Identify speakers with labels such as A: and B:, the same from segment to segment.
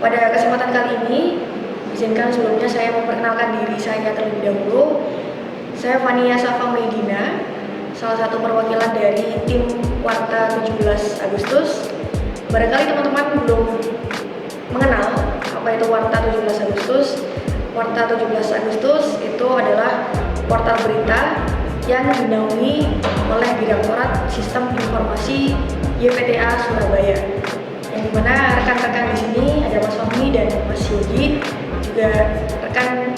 A: Pada kesempatan kali ini, izinkan sebelumnya saya memperkenalkan diri saya terlebih dahulu. Saya Fania Safa Medina, salah satu perwakilan dari tim Warta 17 Agustus. Barangkali teman-teman belum mengenal apa itu Warta 17 Agustus. Warta 17 Agustus itu adalah portal berita yang dinaungi oleh Direktorat Sistem Informasi YPTA Surabaya. Yang dimana rekan-rekan di sini ada Mas Fahmi dan Mas Yogi, juga rekan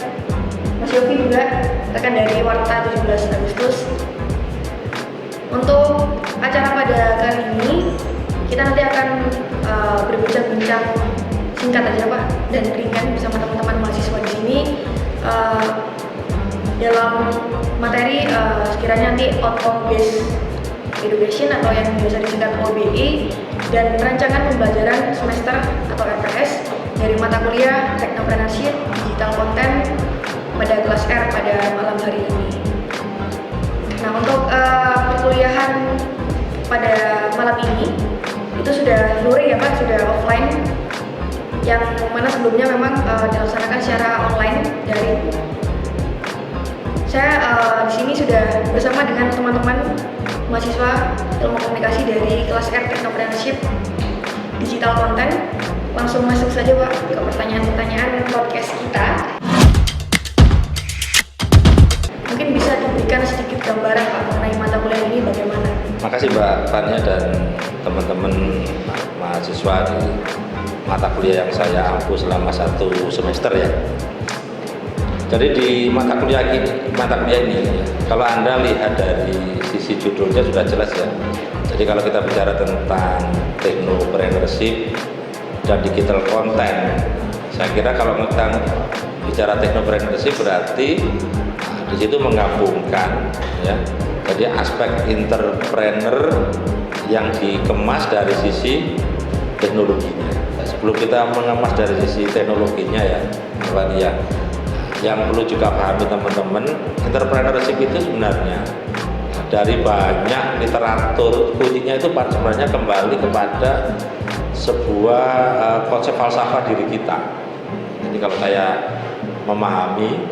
A: Mas Yogi juga rekan dari Warta 17 Agustus. Untuk acara pada kali ini kita nanti akan berbincang-bincang singkat aja Pak dan ringan bersama teman-teman mahasiswa di sini dalam materi sekiranya nanti outcome based education atau yang biasa disingkat OBE dan rancangan pembelajaran semester atau RPS dari mata kuliah Technopreneurship Digital Content pada kelas R pada malam hari ini. Nah, untuk perkuliahan pada malam ini itu sudah luring ya Pak, sudah offline, yang mana sebelumnya memang dilaksanakan secara online dari saya di sini sudah bersama dengan teman-teman mahasiswa ilmu komunikasi dari kelas R Technopreneurship Digital Content. Langsung masuk saja Pak ke pertanyaan-pertanyaan podcast kita. Mungkin bisa diberikan sedikit gambaran Pak mengenai mata kuliah ini bagaimana?
B: Makasih Mbak Fania dan teman-teman mahasiswa di mata kuliah yang saya ampu selama 1 semester ya. Jadi di mata kuliah ini kalau Anda lihat dari sisi judulnya sudah jelas ya. Jadi kalau kita bicara tentang technopreneurship dan digital content, saya kira kalau kita bicara technopreneurship berarti di situ menggabungkan ya. Jadi aspek entrepreneur yang dikemas dari sisi teknologinya. Sebelum kita mengemas dari sisi teknologinya ya, yang perlu juga pahami teman-teman, entrepreneurship itu sebenarnya dari banyak literatur kuncinya itu sebenarnya kembali kepada sebuah konsep falsafah diri kita. Jadi kalau saya memahami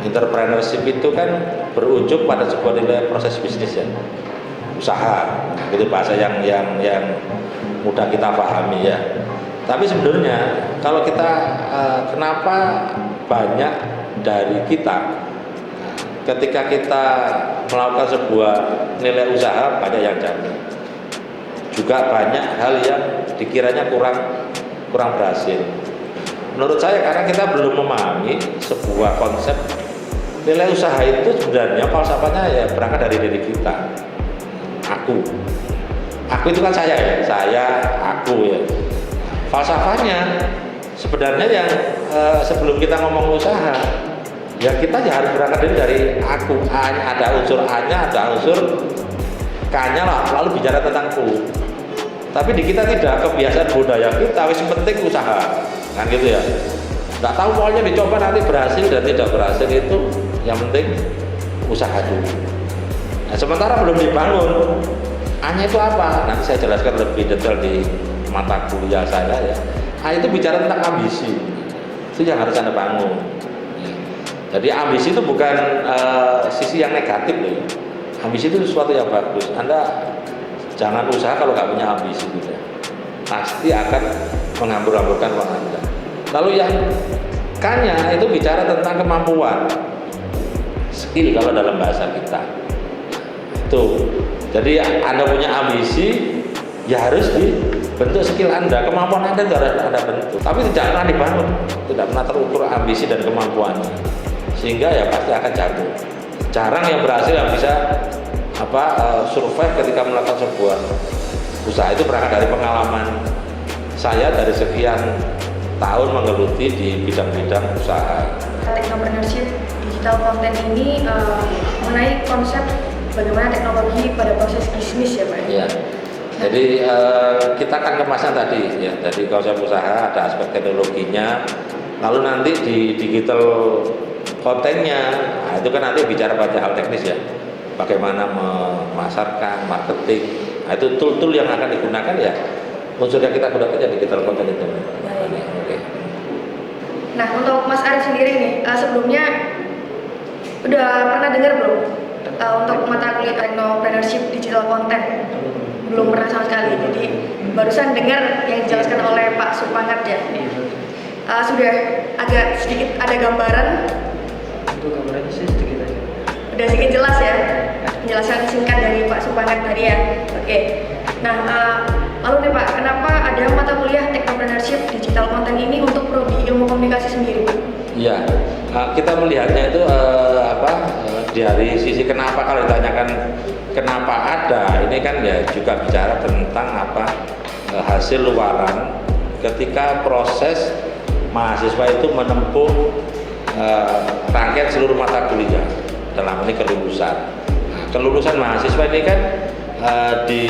B: entrepreneurship itu kan berujung pada sebuah nilai proses bisnis ya, usaha, itu bahasa yang mudah kita pahami ya. Tapi sebenarnya kalau kita kenapa banyak dari kita ketika kita melakukan sebuah nilai usaha banyak yang jatuh, juga banyak hal yang dikiranya kurang berhasil. Menurut saya karena kita belum memahami sebuah konsep nilai usaha itu sebenarnya falsafahnya ya berangkat dari diri kita. Aku itu kan saya ya, aku ya. Falsafahnya sebenarnya yang sebelum kita ngomong usaha ya kita ya harus berangkat dari aku. A-nya ada unsur A-nya, ada unsur K-nya lah, lalu bicara tentang ku. Tapi di kita tidak, kebiasaan budaya kita wis penting usaha kan gitu ya, nggak tahu pokoknya dicoba nanti berhasil dan tidak berhasil, itu yang penting usaha dulu. Nah, sementara belum dibangun A-nya itu apa, nanti saya jelaskan lebih detail di mata kuliah saya ya. A itu bicara tentang ambisi, itu yang harus Anda bangun. Jadi ambisi itu bukan sisi yang negatif loh. Ambisi itu sesuatu yang bagus. Anda jangan usaha kalau nggak punya ambisi gitu. Pasti akan menghambur-hamburkan uang Anda. Lalu yang K-nya itu bicara tentang kemampuan, skill kalau dalam bahasa kita. Itu. Jadi Anda punya ambisi, ya harus dibentuk skill Anda, kemampuan Anda harus Anda bentuk. Tapi tidak pernah dibangun, tidak pernah terukur ambisi dan kemampuannya, sehingga ya pasti akan jatuh. Jarang yang berhasil yang bisa survive ketika melakukan sebuah usaha. Itu berangkat dari pengalaman saya dari sekian tahun menggeluti di bidang-bidang usaha.
A: Technopreneurship Digital Content ini mengenai konsep bagaimana teknologi pada proses bisnis ya Pak?
B: Iya. Jadi kita akan kemasnya tadi ya, dari konsep usaha ada aspek teknologinya, lalu nanti di digital kontennya, nah itu kan nanti bicara banyak hal teknis ya, bagaimana memasarkan, marketing, nah itu tool-tool yang akan digunakan ya, unsur yang kita gunakan ya digital content itu. Oke.
A: Nah, untuk Mas Arif sendiri nih, sebelumnya udah pernah dengar belum untuk mata kuliah Technopreneurship Digital Content? Belum pernah sama sekali. Jadi barusan dengar yang dijelaskan oleh Pak Supangat ya. Sudah agak sedikit ada gambaran.
C: Untuk gambarannya sih sedikit aja.
A: Udah sedikit jelas ya. Penjelasan singkat dari Pak Supangat tadi ya. Oke. Nah, lalu nih Pak, kenapa ada mata kuliah Technopreneurship Digital Content ini untuk prodi ilmu komunikasi sendiri, Pak?
B: Iya, kita melihatnya itu dari sisi kenapa, kalau ditanyakan kenapa ada, ini kan ya juga bicara tentang hasil luaran ketika proses mahasiswa itu menempuh rangkaian seluruh mata kuliah dalam ini kelulusan. Nah, kelulusan mahasiswa ini kan di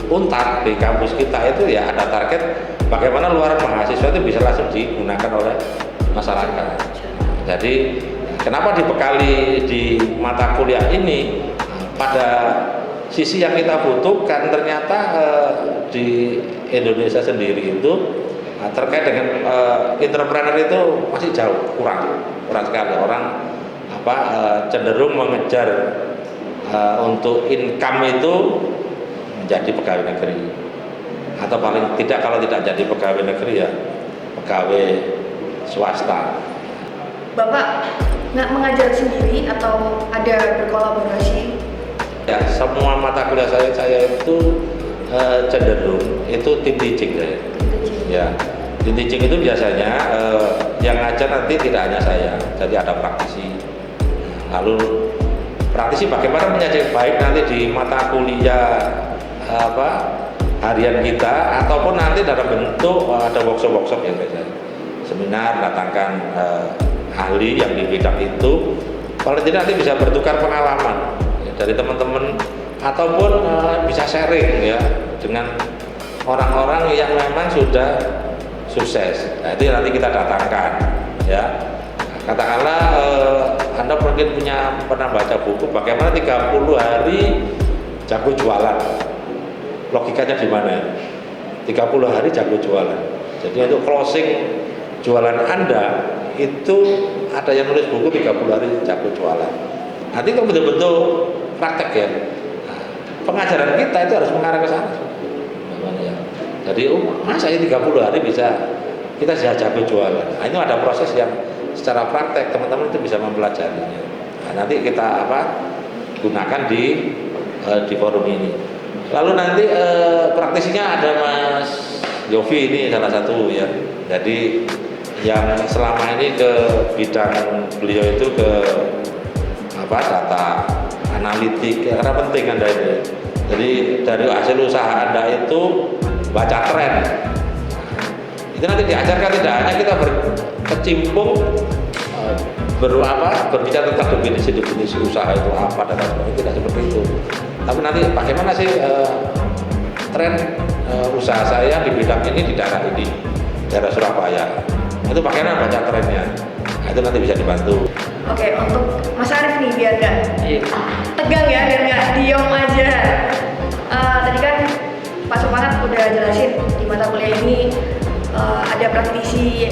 B: Untar, di kampus kita itu ya ada target bagaimana luaran mahasiswa itu bisa langsung digunakan oleh masyarakat. Jadi kenapa dibekali di mata kuliah ini pada sisi yang kita butuhkan, ternyata di Indonesia sendiri itu terkait dengan entrepreneur itu masih jauh, kurang sekali. Orang cenderung mengejar untuk income itu menjadi pegawai negeri, atau paling tidak kalau tidak jadi pegawai negeri ya pegawai swasta.
A: Bapak nggak mengajar sendiri atau ada berkolaborasi?
B: Ya, semua mata kuliah saya itu cenderung itu tim teaching saya. Ya, tim teaching itu biasanya yang ngajar nanti tidak hanya saya, jadi ada praktisi. Lalu praktisi bagaimana menyajikan baik nanti di mata kuliah harian kita, ataupun nanti dalam bentuk ada workshop ya biasanya, seminar, datangkan ahli yang di bidang itu, paling tidak nanti bisa bertukar pengalaman ya, dari teman-teman, ataupun bisa sharing ya dengan orang-orang yang memang sudah sukses. Nah, itu nanti kita datangkan ya. Katakanlah Anda mungkin pernah baca buku bagaimana 30 hari jago jualan. Logikanya di mana? 30 hari jago jualan. Jadi untuk closing jualan Anda itu ada yang nulis buku 30 hari jago jualan. Nanti itu betul-betul praktek ya. Nah, pengajaran kita itu harus mengarah ke sana. Ya. Jadi masa ini 30 hari bisa kita sudah jago jualan. Nah, itu ada proses yang secara praktek teman-teman itu bisa mempelajarinya. Nah, nanti kita gunakan di forum ini. Lalu nanti praktisinya ada Mas Yofi, ini salah satu ya. Jadi yang selama ini ke bidang beliau itu ke data analitik, karena penting Anda ini. Jadi dari hasil usaha Anda itu baca tren. Itu nanti diajarkan, tidak hanya kita berkecimpung berbicara tentang definisi usaha itu apa dan sebagainya, tidak seperti itu. Tapi nanti bagaimana sih tren usaha saya di bidang ini di daerah ini, daerah Surabaya. Itu bagaimana baca trennya. Nah, itu nanti bisa dibantu.
A: Oke, untuk Mas Arif nih biar nggak tegang ya, biar nggak diem aja. Tadi kan Pak Supangat udah jelasin di mata kuliah ini ada praktisi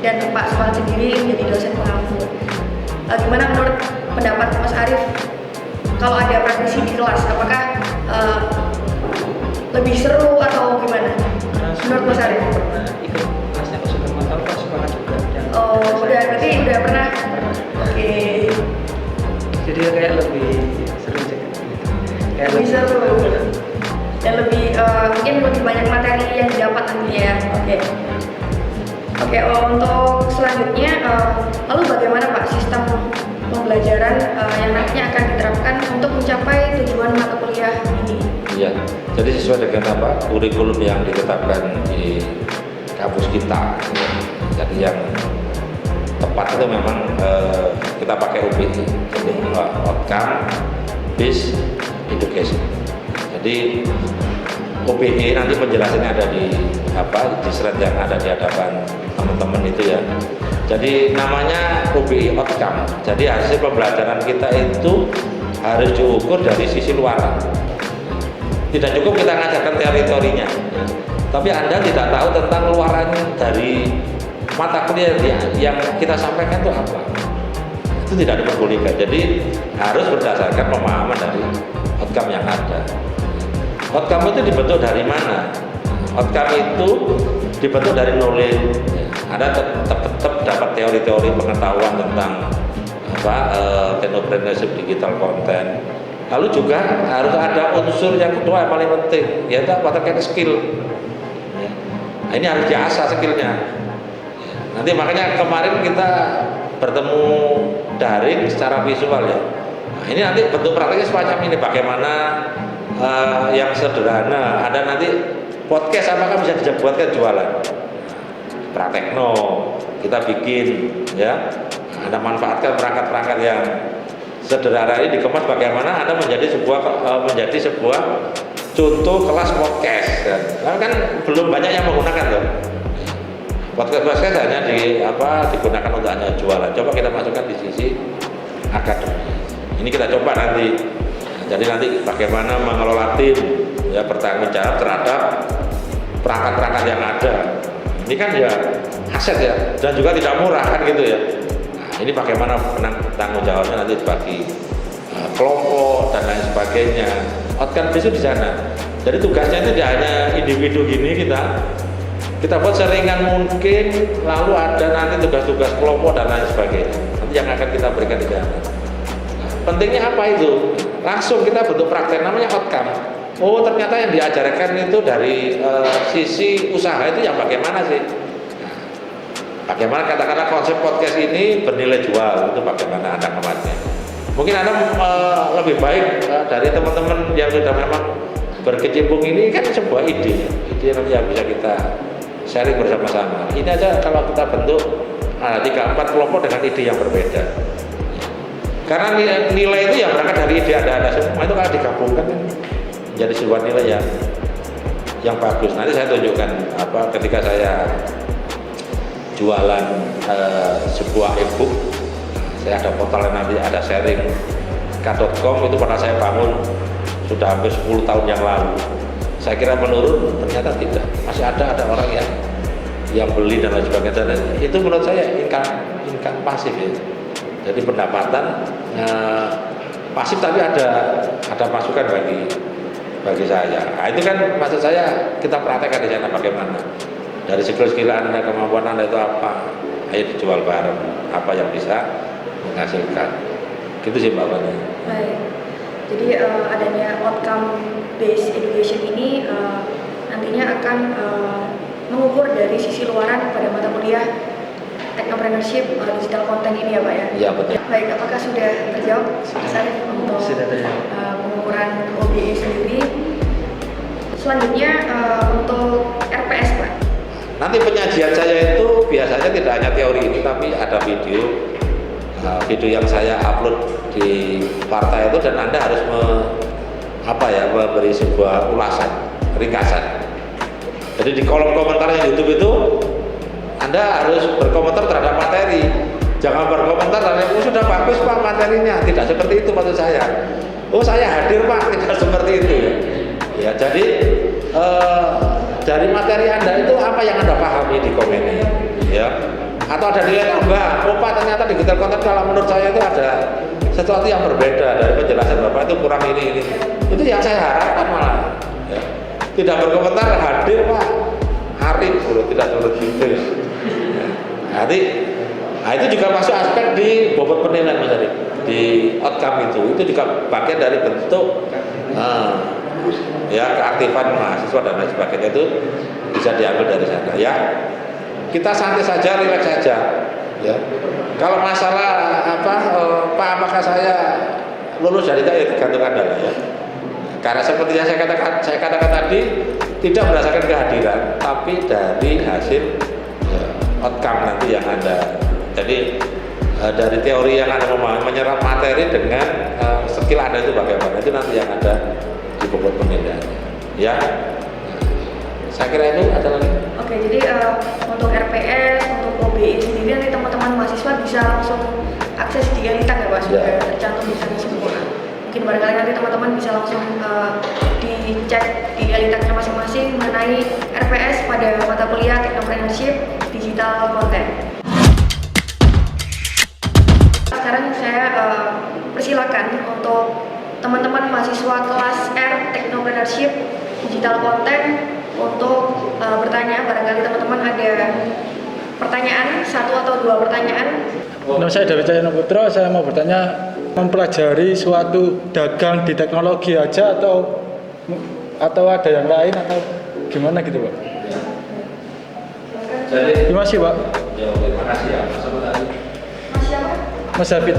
A: dan Pak Supangat sendiri menjadi dosen pengampu. Gimana menurut pendapat Mas Arif kalau ada praktisi di kelas, apakah lebih seru atau gimana? Menurut Mas Arif?
C: Pernah ikut kelasnya Pak Supangat, tahu Pak Supangat juga.
A: Berarti udah pernah. Oke.
C: Jadi kayak lebih seru aja gitu. Kayak
A: Lebih seru dan lebih mungkin lebih banyak materi yang didapat nantinya ya. Oke, untuk selanjutnya lalu bagaimana Pak sistem pembelajaran yang nantinya akan diterapkan untuk mencapai tujuan mata kuliah ini?
B: Iya, jadi sesuai dengan kurikulum yang ditetapkan di kampus kita. Jadi yang tepat itu memang kita pakai UPI, jadi Outcome Based Education. Jadi UPI nanti penjelasannya ada di slide yang ada di hadapan teman-teman itu ya. Jadi namanya UPI Outcome. Jadi hasil pembelajaran kita itu harus diukur dari sisi luaran. Tidak cukup kita ngajarkan teori-teorinya, tapi Anda tidak tahu tentang luaran dari mata kuliah yang kita sampaikan itu apa, itu tidak diperbolehkan. Jadi harus berdasarkan pemahaman dari outcome yang ada. Outcome itu dibentuk dari mana? Outcome itu dibentuk dari knowledge. Ada tetap dapat teori-teori pengetahuan tentang technopreneurship, digital content. Lalu juga harus ada unsur yang kedua yang paling penting, yaitu terkait skill. Nah, ini harus diasah skillnya. Nanti makanya kemarin kita bertemu daring secara visual ya. Nah, ini nanti bentuk prakteknya semacam ini, bagaimana yang sederhana. Ada nanti podcast apakah bisa dibuatkan jualan. Praktekno kita bikin ya. Anda manfaatkan perangkat-perangkat yang sederhana ini dikemas bagaimana Anda menjadi sebuah contoh kelas podcast kan. Nah, kan belum banyak yang menggunakan loh. Podcast hanya digunakan untuk hanya jualan. Coba kita masukkan di sisi akademi. Ini kita coba nanti. Jadi nanti bagaimana mengelola tim ya, bertanggung jawab terhadap perangkat-perangkat yang ada. Ini kan ya aset ya, dan juga tidak murah kan gitu ya. Nah, ini bagaimana tanggung jawabnya nanti bagi kelompok dan lain sebagainya. Outcome itu di sana. Jadi tugasnya itu tidak hanya individu gini kita buat seringan mungkin, lalu ada nanti tugas-tugas kelompok dan lain sebagainya. Nanti yang akan kita berikan di sana. Pentingnya apa itu? Langsung kita bentuk praktek namanya outcome. Oh, ternyata yang diajarkan itu dari sisi usaha itu yang bagaimana sih? Nah, bagaimana katakanlah konsep podcast ini bernilai jual, itu bagaimana Anda kemasnya? Mungkin Anda lebih baik dari teman-teman yang sudah memang berkecimpung ini kan sebuah ide nanti yang bisa kita sharing bersama-sama. Ini aja kalau kita bentuk 3-4 kelompok dengan ide yang berbeda. Karena nilai itu yang berangkat dari ide ada semua itu kalau digabungkan jadi sebuah nilai yang bagus. Nanti saya tunjukkan ketika saya jualan sebuah e-book, saya ada portal nanti ada sharing k.com itu pernah saya bangun sudah hampir 10 tahun yang lalu. Saya kira menurun, ternyata tidak. Masih ada orang yang beli dan lain sebagainya. Dan itu menurut saya income pasif ya. Jadi pendapatan pasif tapi ada masukan bagi saya. Nah, itu kan maksud saya kita praktekkan di sana bagaimana. Dari skill Anda, kemampuan Anda itu apa? Ayo dijual bareng. Apa yang bisa menghasilkan. Gitu sih Mbak Fani.
A: Baik. Jadi adanya outcome based education ini nantinya akan mengukur dari sisi luaran pada mata kuliah technopreneurship digital content ini ya Pak ya?
B: Iya betul.
A: Baik, apakah sudah terjawab Mas Arif untuk pengukuran OBE sendiri? Selanjutnya untuk RPS Pak.
B: Nanti penyajian saya itu biasanya tidak hanya teori ini tapi ada video yang saya upload di partai itu dan Anda harus memberi sebuah ulasan, ringkasan. Jadi di kolom komentar YouTube itu Anda harus berkomentar terhadap materi. Jangan berkomentar terhadap sudah bagus Pak materinya. Tidak seperti itu maksud saya. Oh saya hadir Pak, tidak seperti itu ya. Ya jadi dari materi Anda itu apa yang Anda pahami di komen ini ya. Atau ada nilai tambah, oh Pak ternyata digital content kalau menurut saya itu ada sesuatu yang berbeda dari penjelasan Bapak itu kurang ini. Itu yang saya harapkan malah ya. Tidak berkomentar hadir Pak Arif, tidak seperti itu ya. Nah itu juga masuk aspek di bobot penilaian Mas Arif, di outcome itu juga bagian dari bentuk ya keaktifan mahasiswa dan lain sebagainya itu bisa diambil dari sana ya. Kita santai saja, rileks saja ya. Kalau masalah Pak apakah saya lulus dari itu tergantung Anda ya. Karena seperti yang saya katakan tadi tidak berdasarkan kehadiran tapi dari hasil outcome nanti yang Anda. Jadi dari teori yang Anda menyerap materi dengan skill Anda itu bagaimana itu nanti yang ada di bobot penilaian ya. Saya kira itu ada lagi.
A: Oke, jadi untuk RPS, untuk OBE sendiri nanti teman-teman mahasiswa bisa langsung akses di Elita ya Pak, sudah tercantum di sana semua. Mungkin barangkali nanti teman-teman bisa langsung dicek di eliteknya masing-masing mengenai RPS pada mata kuliah Technopreneurship Digital Content. Sekarang saya persilakan untuk teman-teman mahasiswa kelas R Technopreneurship Digital Content untuk bertanya. Barangkali teman-teman ada pertanyaan, 1 atau 2 pertanyaan.
D: Nama saya David Cahyono Putra, saya mau bertanya, mempelajari suatu dagang di teknologi aja atau ada yang lain atau gimana gitu Pak?
B: Jadi,
D: Terima kasih Pak.
B: ya oke, makasih ya. Mas apa tadi?
A: Mas siapa?
D: Mas David.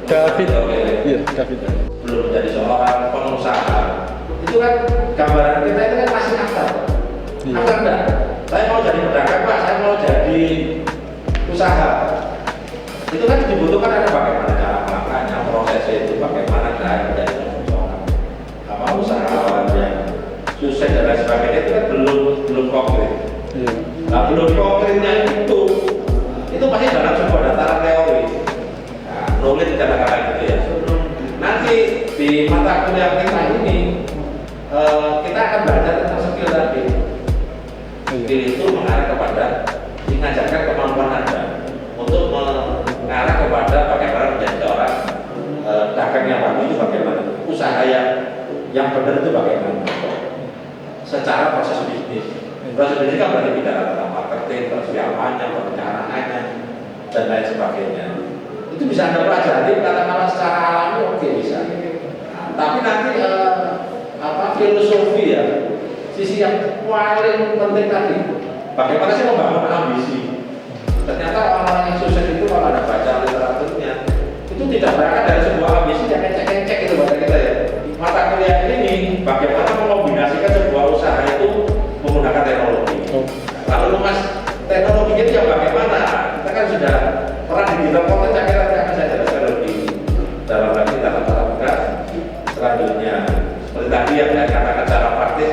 D: David.
B: Oke.
D: Iya, David.
B: Belum menjadi seorang pengusaha. Itu kan gambaran kita itu kan masih akal.
D: Iya.
B: Akal enggak? Saya mau jadi pedagang Pak, saya mau jadi usaha. Itu kan dibutuhkan ada bagaimana cara melakukannya, prosesnya itu bagaimana cara menjadi pengusaha. Apa usahawan yang sukses dan lain sebagainya itu kan belum konkret.
D: Iya.
B: Nah, belum konkretnya itu masih dalam sebuah dataran teori. Nah, knowledge kata-kata gitu ya. Nanti di mata kuliah kita ini kita akan belajar tentang skill tadi. Skill itu mengarah kepada mengajarkan kemampuan Anda untuk mengarah kepada bagaimana menjadi seorang dagang yang bagus itu bagaimana, usaha yang benar itu bagaimana, secara proses bisnis. Proses bisnis kan berarti bicara tentang marketing, persiapannya, perencanaannya, dan lain sebagainya. Itu bisa Anda pelajari katakanlah secara alami, oke bisa. Nah, tapi nanti filosofi ya, sisi yang paling penting tadi, bagaimana sih membangun ambisi. Ternyata orang-orang yang sukses itu kalau ada baca literaturnya itu tidak berangkat dari sebuah ambisi yang ngecek-ngecek itu bahasa kita ya. Mata kuliah ini bagaimana mengombinasikan sebuah usaha itu menggunakan teknologi. Lalu mas teknologinya itu yang bagaimana? Kita kan sudah pernah di digital content, saya kira akan saya jelaskan lebih dalam lagi dalam cara selanjutnya. Seperti tadi yang saya katakan secara praktis,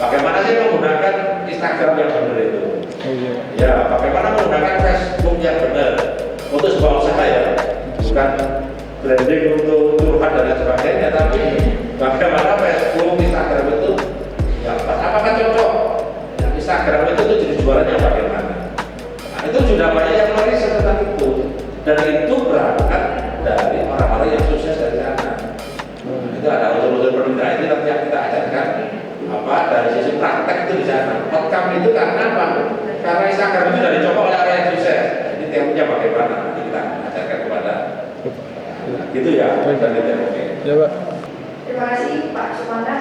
B: bagaimana sih menggunakan Instagram yang benar itu? Ya, bagaimana menggunakan Facebook yang benar untuk sebuah usaha ya, bukan branding untuk curhat dan lain sebagainya, tapi bagaimana Facebook, Instagram itu ya, apakah cocok? Instagram itu jadi jualan yang bagaimana? Nah, itu sudah banyak yang meriset tentang itu, dan itu berangkat dari orang-orang yang sukses dari sana. Itu ada unsur-unsur penelitian itu nanti yang kita ajarkan dari sisi praktek itu di sana. Outcome itu karena apa? Karena Instagram itu sudah dicoba oleh orang yang sukses. Jadi teorinya bagaimana? Nanti kita ajarkan kepada gitu ya.
D: Ya Pak.
A: Terima kasih Pak Sumanda.